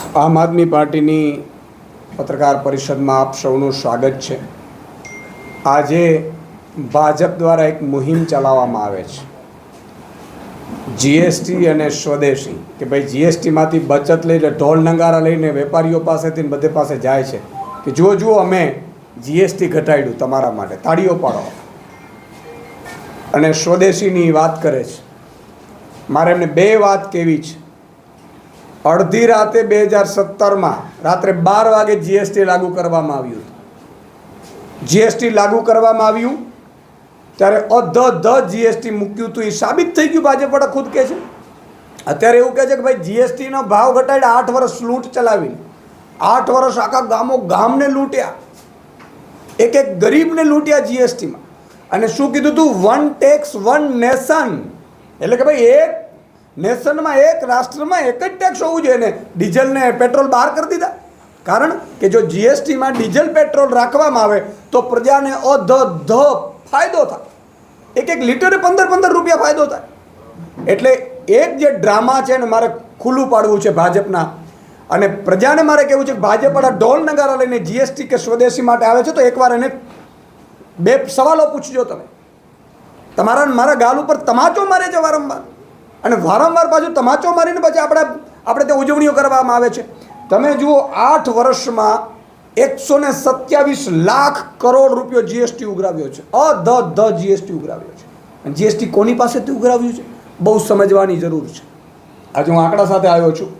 આમ આદમી પાર્ટીની પત્રકાર પરિષદમાં આપ સૌનું સ્વાગત છે। આજે ભાજપ દ્વારા એક મુહિમ ચલાવવામાં આવે છે જીએસટી અને સ્વદેશી, કે ભાઈ જીએસટીમાંથી બચત લઈને ઢોલ નગારા લઈને વેપારીઓ પાસેથી બધે પાસે જાય છે કે જુઓ જુઓ અમે જીએસટી ઘટાડ્યું તમારા માટે, તાળીઓ પાડો, અને સ્વદેશીની વાત કરે છે। મારે એમને બે વાત કહેવી છે। અડધી રાતે 2017માં રાત્રે 12 વાગે જીએસટી લાગુ કરવામાં આવ્યું હતું। જીએસટી લાગુ કરવામાં આવ્યું ત્યારે અધધ જીએસટી મૂક્યું હતું, એ સાબિત થઈ ગયું। ભાજપ વડા ખુદ કહે છે, અત્યારે એવું કહે છે કે ભાઈ જીએસટીનો ભાવ ઘટાડ્યા, 8 વર્ષ લૂંટ ચલાવીને, 8 વર્ષ આખા ગામને લૂંટ્યા, એક એક ગરીબને લૂંટ્યા જીએસટીમાં। અને શું કીધું હતું? વન ટેક્સ વન નેશન, એટલે કે ભાઈ એક નેશનમાં, એક રાષ્ટ્રમાં એક જ ટેક્સ હોવું જોઈએ ને। ડીઝલ ને પેટ્રોલ બહાર કરી દીધા, કારણ કે જો જીએસટીમાં ડીઝલ પેટ્રોલ રાખવામાં આવે તો પ્રજાને અધધ ફાયદો થાય, એક એક લીટરે 15 રૂપિયા ફાયદો થાય। એટલે એક જે ડ્રામા છે ને મારે ખુલ્લું પાડવું છે ભાજપના, અને પ્રજાને મારે કહેવું છે કે ભાજપ વાળા ઢોલ નગારા લઈને જીએસટી કે સ્વદેશી માટે આવે છે તો એકવાર એને બે સવાલો પૂછજો। તમે તમારા મારા ગાલ ઉપર તમાચો મારે છે વારંવાર, અને વારંવાર પાછું તમાચો મારીને પછી આપણે તે ઉજવણીઓ કરવામાં આવે છે। તમે જુઓ 8 વર્ષમાં 127 લાખ કરોડ રૂપિયો જીએસટી ઉઘરાવ્યો છે, અધધ જીએસટી ઉઘરાવ્યો છે। અને જીએસટી કોની પાસેથી ઉઘરાવ્યું છે બહુ સમજવાની જરૂર છે। આજે હું આંકડા સાથે આવ્યો છું।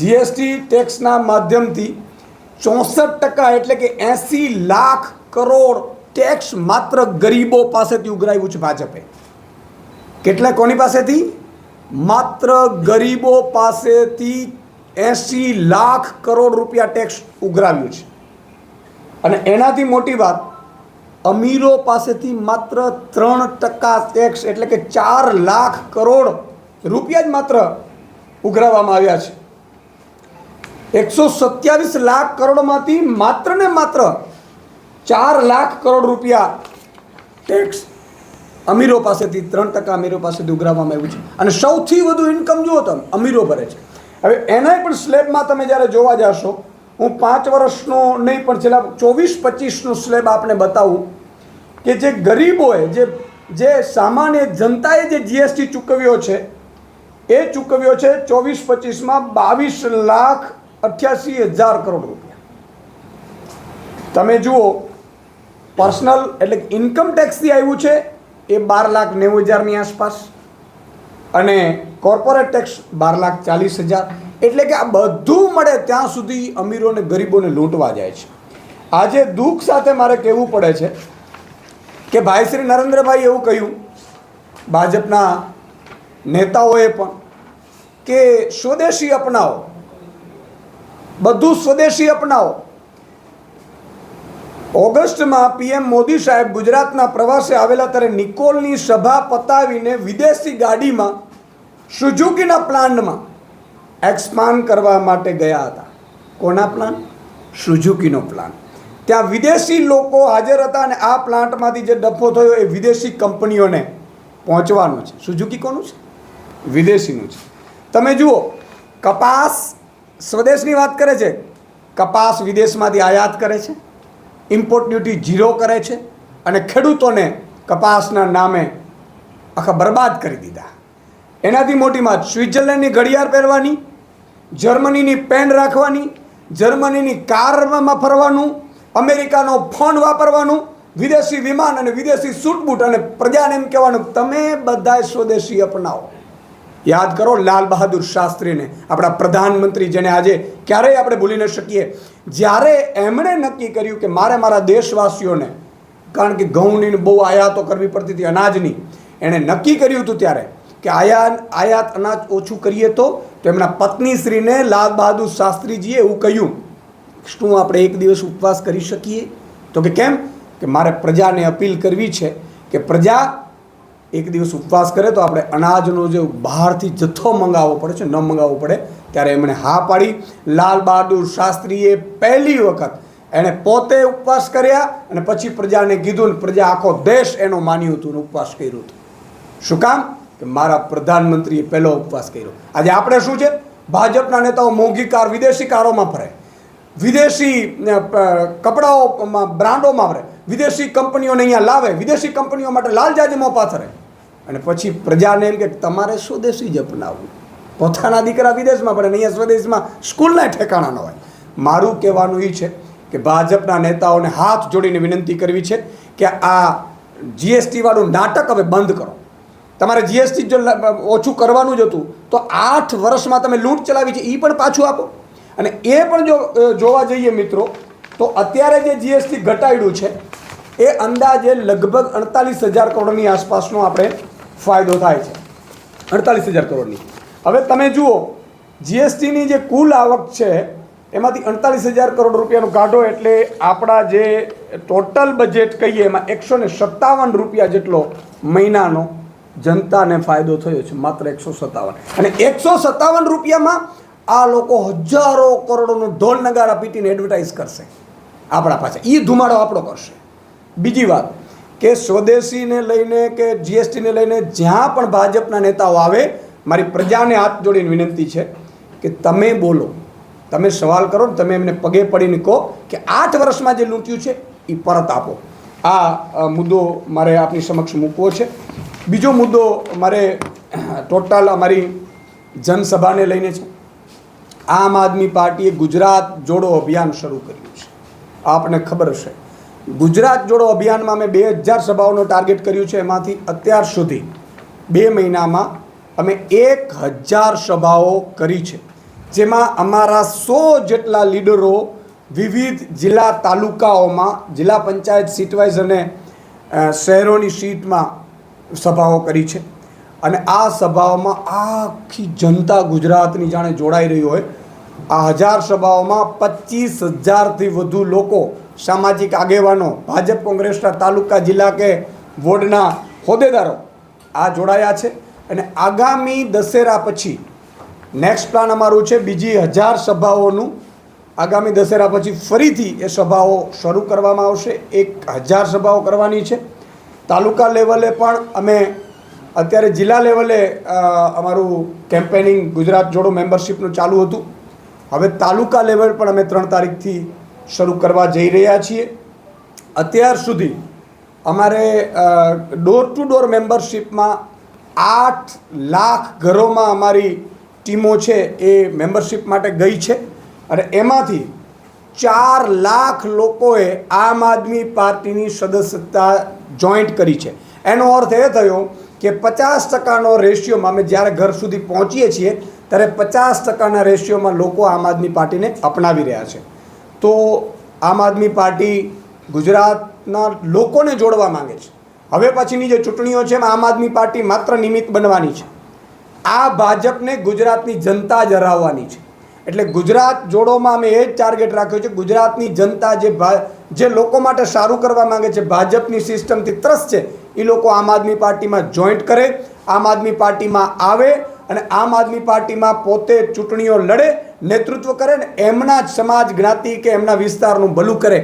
જીએસટી ટેક્સના માધ્યમથી 64%, એટલે કે 80 લાખ કરોડ ટેક્સ માત્ર ગરીબો પાસેથી ઉઘરાવ્યું છે ભાજપે। કેટલા? કોની પાસેથી? માત્ર ગરીબો પાસેથી 80 લાખ કરોડ રૂપિયા ટેક્સ ઉઘરાવ્યું છે। અને એનાથી મોટી વાત, અમીરો પાસેથી માત્ર 3% ટેક્સ, એટલે કે 4 લાખ કરોડ રૂપિયા જ માત્ર ઉઘરાવવામાં આવ્યા છે। 127 લાખ કરોડમાંથી માત્ર ને માત્ર 4 લાખ કરોડ રૂપિયા ટેક્સ અમીરો પાસેથી, 3% અમીરો પાસેથી ઉઘરાવવામાં આવ્યું છે। અને સૌથી વધુ ઇન્કમ જુઓ તમે અમીરો ભરે છે। હવે એનાય પણ સ્લેબમાં તમે જ્યારે જોવા જશો, હું 5 વર્ષનો નહીં પણ છેલ્લા 24-25નો સ્લેબ આપને બતાવું કે જે ગરીબોએ, જે સામાન્ય જનતાએ જે જીએસટી ચૂકવ્યો છે એ ચૂકવ્યો છે 24-25માં 22,88,000 કરોડ રૂપિયા। તમે જુઓ, પર્સનલ એટલે ઇન્કમ ટેક્સથી આવ્યું છે એ 12,90,000ની આસપાસ, અને કોર્પોરેટ ટેક્સ 12,40,000। એટલે કે આ બધું મળે ત્યાં સુધી અમીરો અને ગરીબોને લૂંટવા જાય છે। આજે દુઃખ સાથે મારે કહેવું પડે છે કે ભાઈ શ્રી નરેન્દ્રભાઈ એવું કહ્યું, ભાજપના નેતાઓએ પણ, કે સ્વદેશી અપનાવો, બધું સ્વદેશી અપનાવો। ઓગસ્ટમાં પીએમ મોદી સાહેબ ગુજરાતના પ્રવાસે આવેલા ત્યારે નિકોલની સભા પતાવીને વિદેશી ગાડીમાં સુઝુકીના પ્લાન્ટમાં એક્સપાન્ડ કરવા માટે ગયા હતા। કોના પ્લાન? સુઝુકીનો પ્લાન। ત્યાં વિદેશી લોકો હાજર હતા, અને આ પ્લાન્ટમાંથી જે ડફો થયો એ વિદેશી કંપનીઓને પહોંચવાનો છે। સુઝુકી કોનું છે? વિદેશીનું છે। તમે જુઓ, કપાસ સ્વદેશની વાત કરે છે, કપાસ વિદેશમાંથી આયાત કરે છે, ઇમ્પોર્ટ ડ્યુટી 0 કરે છે, અને ખેડૂતોને કપાસના નામે આખા બરબાદ કરી દીધા। એનાથી મોટી વાત, સ્વિટ્ઝરલેન્ડની ઘડિયાળ પહેરવાની, જર્મનીની પેન રાખવાની, જર્મનીની કારમાં ફરવાનું, અમેરિકાનો ફોન વાપરવાનું, વિદેશી વિમાન અને વિદેશી સૂટ બૂટ, અને પ્રજાને એમ કહેવાનું તમે બધાય સ્વદેશી અપનાવો। યાદ કરો લાલ બહાદુર શાસ્ત્રીને, આપણા પ્રધાનમંત્રી, જેને આજે ક્યારેય આપણે ભૂલી ન શકીએ। જ્યારે એમણે નક્કી કર્યું કે મારે મારા દેશવાસીઓને, કારણ કે ઘઉંની બહુ આયાતો કરવી પડતી હતી, અનાજની, એણે નક્કી કર્યું હતું ત્યારે કે આયાત અનાજ ઓછું કરીએ તો એમના પત્નીશ્રીને લાલ બહાદુર શાસ્ત્રીજીએ એવું કહ્યું, શું આપણે એક દિવસ ઉપવાસ કરી શકીએ? તો કે કેમ? કે મારે પ્રજાને અપીલ કરવી છે કે પ્રજા એક દિવસ ઉપવાસ કરે તો આપણે અનાજનો જે બહારથી જથ્થો મંગાવવો પડે છે, ન મંગાવવો પડે। ત્યારે એમણે હા પાડી। લાલ બહાદુર શાસ્ત્રીએ પહેલી વખત એણે પોતે ઉપવાસ કર્યા, અને પછી પ્રજાને કીધું, ને પ્રજા આખો દેશ એનો માન્યું હતું ને ઉપવાસ કર્યું હતું। શું કામ? કે મારા પ્રધાનમંત્રીએ પહેલો ઉપવાસ કર્યો। આજે આપણે શું છે? ભાજપના નેતાઓ મોંઘી કાર વિદેશી કારોમાં ફરે, વિદેશી કપડાઓમાં બ્રાન્ડોમાં ફરે, વિદેશી કંપનીઓને અહીંયા લાવે, વિદેશી કંપનીઓ માટે લાલજાદીમાં પાથરે, અને પછી પ્રજાને એમ કે તમારે સ્વદેશી જ અપનાવવું. પોતાના દીકરા વિદેશમાં પડે ને અહીંયા સ્વદેશમાં સ્કૂલના ઠેકાણા ન હોય. મારું કહેવાનું એ છે કે ભાજપના નેતાઓને હાથ જોડીને વિનંતી કરવી છે કે આ જીએસટી વાળું નાટક હવે બંધ કરો. તમારે જીએસટી જો ઓછું કરવાનું જ હતું તો 8 વર્ષમાં તમે લૂંટ ચલાવી છે એ પણ પાછું આપો. અને એ પણ જો જોવા જઈએ મિત્રો તો અત્યારે જે જીએસટી ઘટાડ્યું છે એ અંદાજે લગભગ 48,000 કરોડની આસપાસનો આપણે ફાયદો થાય છે. 48,000 કરોડની. હવે તમે જુઓ જીએસટીની જે કુલ આવક છે એમાંથી 48,000 કરોડ રૂપિયાનું કાઢો એટલે આપણા જે ટોટલ બજેટ કહીએ એમાં 157 રૂપિયા જેટલો મહિનાનો જનતાને ફાયદો થયો છે. માત્ર 157. અને 157 રૂપિયામાં આ લોકો હજારો કરોડોનો ઢોલ નગારા પીટીને એડવર્ટાઇઝ કરશે આપણા પાસે. એ ધુમાડો આપણો કરશે. બીજી વાત કે સ્વદેશીને લઈને કે જીએસટીને લઈને જ્યાં પણ ભાજપના નેતાઓ આવે, મારી પ્રજાને હાથ જોડીને વિનંતી છે કે તમે બોલો, તમે સવાલ કરો ને તમે એમને પગે પડીને કહો કે 8 વર્ષમાં જે લૂંટ્યું છે એ પરત આપો. આ મુદ્દો મારે આપની સમક્ષ મૂકવો છે. બીજો મુદ્દો મારે ટોટલ અમારી જનસભાને લઈને છે. આમ આદમી પાર્ટીએ ગુજરાત જોડો અભિયાન શરૂ કર્યું છે. આપને ખબર હશે ગુજરાત જોડો અભિયાનમાં અમે 2000 સભાઓનો ટાર્ગેટ કર્યું છે. એમાંથી અત્યાર સુધી 2 મહિનામાં અમે 1000 સભાઓ કરી છે, જેમાં અમારા 100 જેટલા લીડરો વિવિધ જિલ્લા તાલુકાઓમાં જિલ્લા પંચાયત સીટ વાઇઝ અને શહેરોની સીટમાં સભાઓ કરી છે. અને આ સભાઓમાં આખી જનતા ગુજરાતની જાણે જોડાઈ રહી હોય. આ 1000 સભાઓમાં 25,000થી વધુ લોકો, સામાજિક આગેવાનો, ભાજપ કોંગ્રેસના તાલુકા જિલ્લા કે વોર્ડના હોદ્દેદારો આ જોડાયા છે. અને આગામી દશેરા પછી નેક્સ્ટ પ્લાન અમારું છે બીજી 1000 સભાઓનું. આગામી દશેરા પછી ફરીથી એ સભાઓ શરૂ કરવામાં આવશે. 1000 સભાઓ કરવાની છે. તાલુકા લેવલે પણ અમે અત્યારે જિલ્લા લેવલે અમારું કેમ્પેનિંગ ગુજરાત જોડો મેમ્બરશિપનું ચાલુ હતું. હવે તાલુકા લેવલ પણ અમે 3 તારીખથી શરૂ કરવા જઈ રહ્યા છીએ. અત્યાર સુધી અમારે ડોર ટુ ડોર મેમ્બરશિપમાં 8 લાખ ઘરોમાં અમારી ટીમો છે એ મેમ્બરશિપ માટે ગઈ છે. અને એમાંથી 4 લાખ લોકોએ આમ આદમી પાર્ટીની સદસ્યતા જોઈન્ટ કરી છે. એનો અર્થ એ થયો કે 50%નો રેશિયોમાં અમે જ્યારે ઘર સુધી પહોંચીએ છીએ ત્યારે 50%ના રેશિયોમાં લોકો આમ આદમી પાર્ટીને અપનાવી રહ્યા છે. તો આમ આદમી પાર્ટી ગુજરાતના લોકોને જોડવા માંગે છે. હવે પછીની જે ચૂંટણીઓ છે એમાં આમ આદમી પાર્ટી માત્ર નિમિત્ત બનવાની છે. આ ભાજપને ગુજરાતની જનતા જ હરાવવાની છે. એટલે ગુજરાત જોડોમાં અમે એ જ ટાર્ગેટ રાખ્યો છે. ગુજરાતની જનતા જે લોકો માટે સારું કરવા માંગે છે, ભાજપની સિસ્ટમથી ત્રસ્ત છે, એ લોકો આમ આદમી પાર્ટીમાં જોઈન્ટ કરે, આમ આદમી પાર્ટીમાં આવે અને આમ આદમી પાર્ટીમાં પોતે ચૂંટણીઓ લડે, નેતૃત્વ કરે ને એમના જ સમાજ જ્ઞાતિ કે એમના વિસ્તારનું ભલું કરે.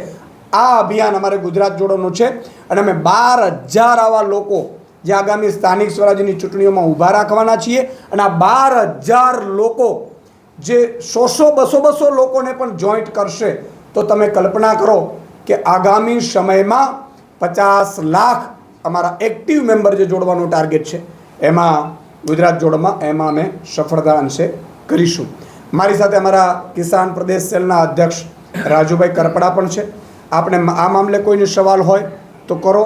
આ અભિયાન અમારે ગુજરાત જોડોનું છે. અને અમે 12,000 આવા લોકો જે આગામી સ્થાનિક સ્વરાજ્યની ચૂંટણીઓમાં ઊભા રાખવાના છીએ. અને આ 12,000 લોકો જે 100-200 લોકોને પણ જોઈન્ટ કરશે તો તમે કલ્પના કરો કે આગામી સમયમાં 50 લાખ અમારા એક્ટિવ મેમ્બર જે જોડવાનો ટાર્ગેટ છે એમાં ગુજરાત જોડોમાં એમાં અમે સફળતા અંશે કરીશું. મારી સાથે અમારા કિસાન પ્રદેશ સેલના અધ્યક્ષ રાજુભાઈ કરપડા પણ છે. આપણે આ મામલે કોઈને સવાલ હોય તો કરો.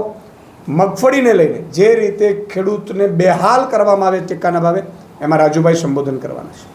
મગફળીને લઈને જે રીતે ખેડૂતને બેહાલ કરવામાં આવે ટેકાના ભાવે, એમાં રાજુભાઈ સંબોધન કરવાના છે.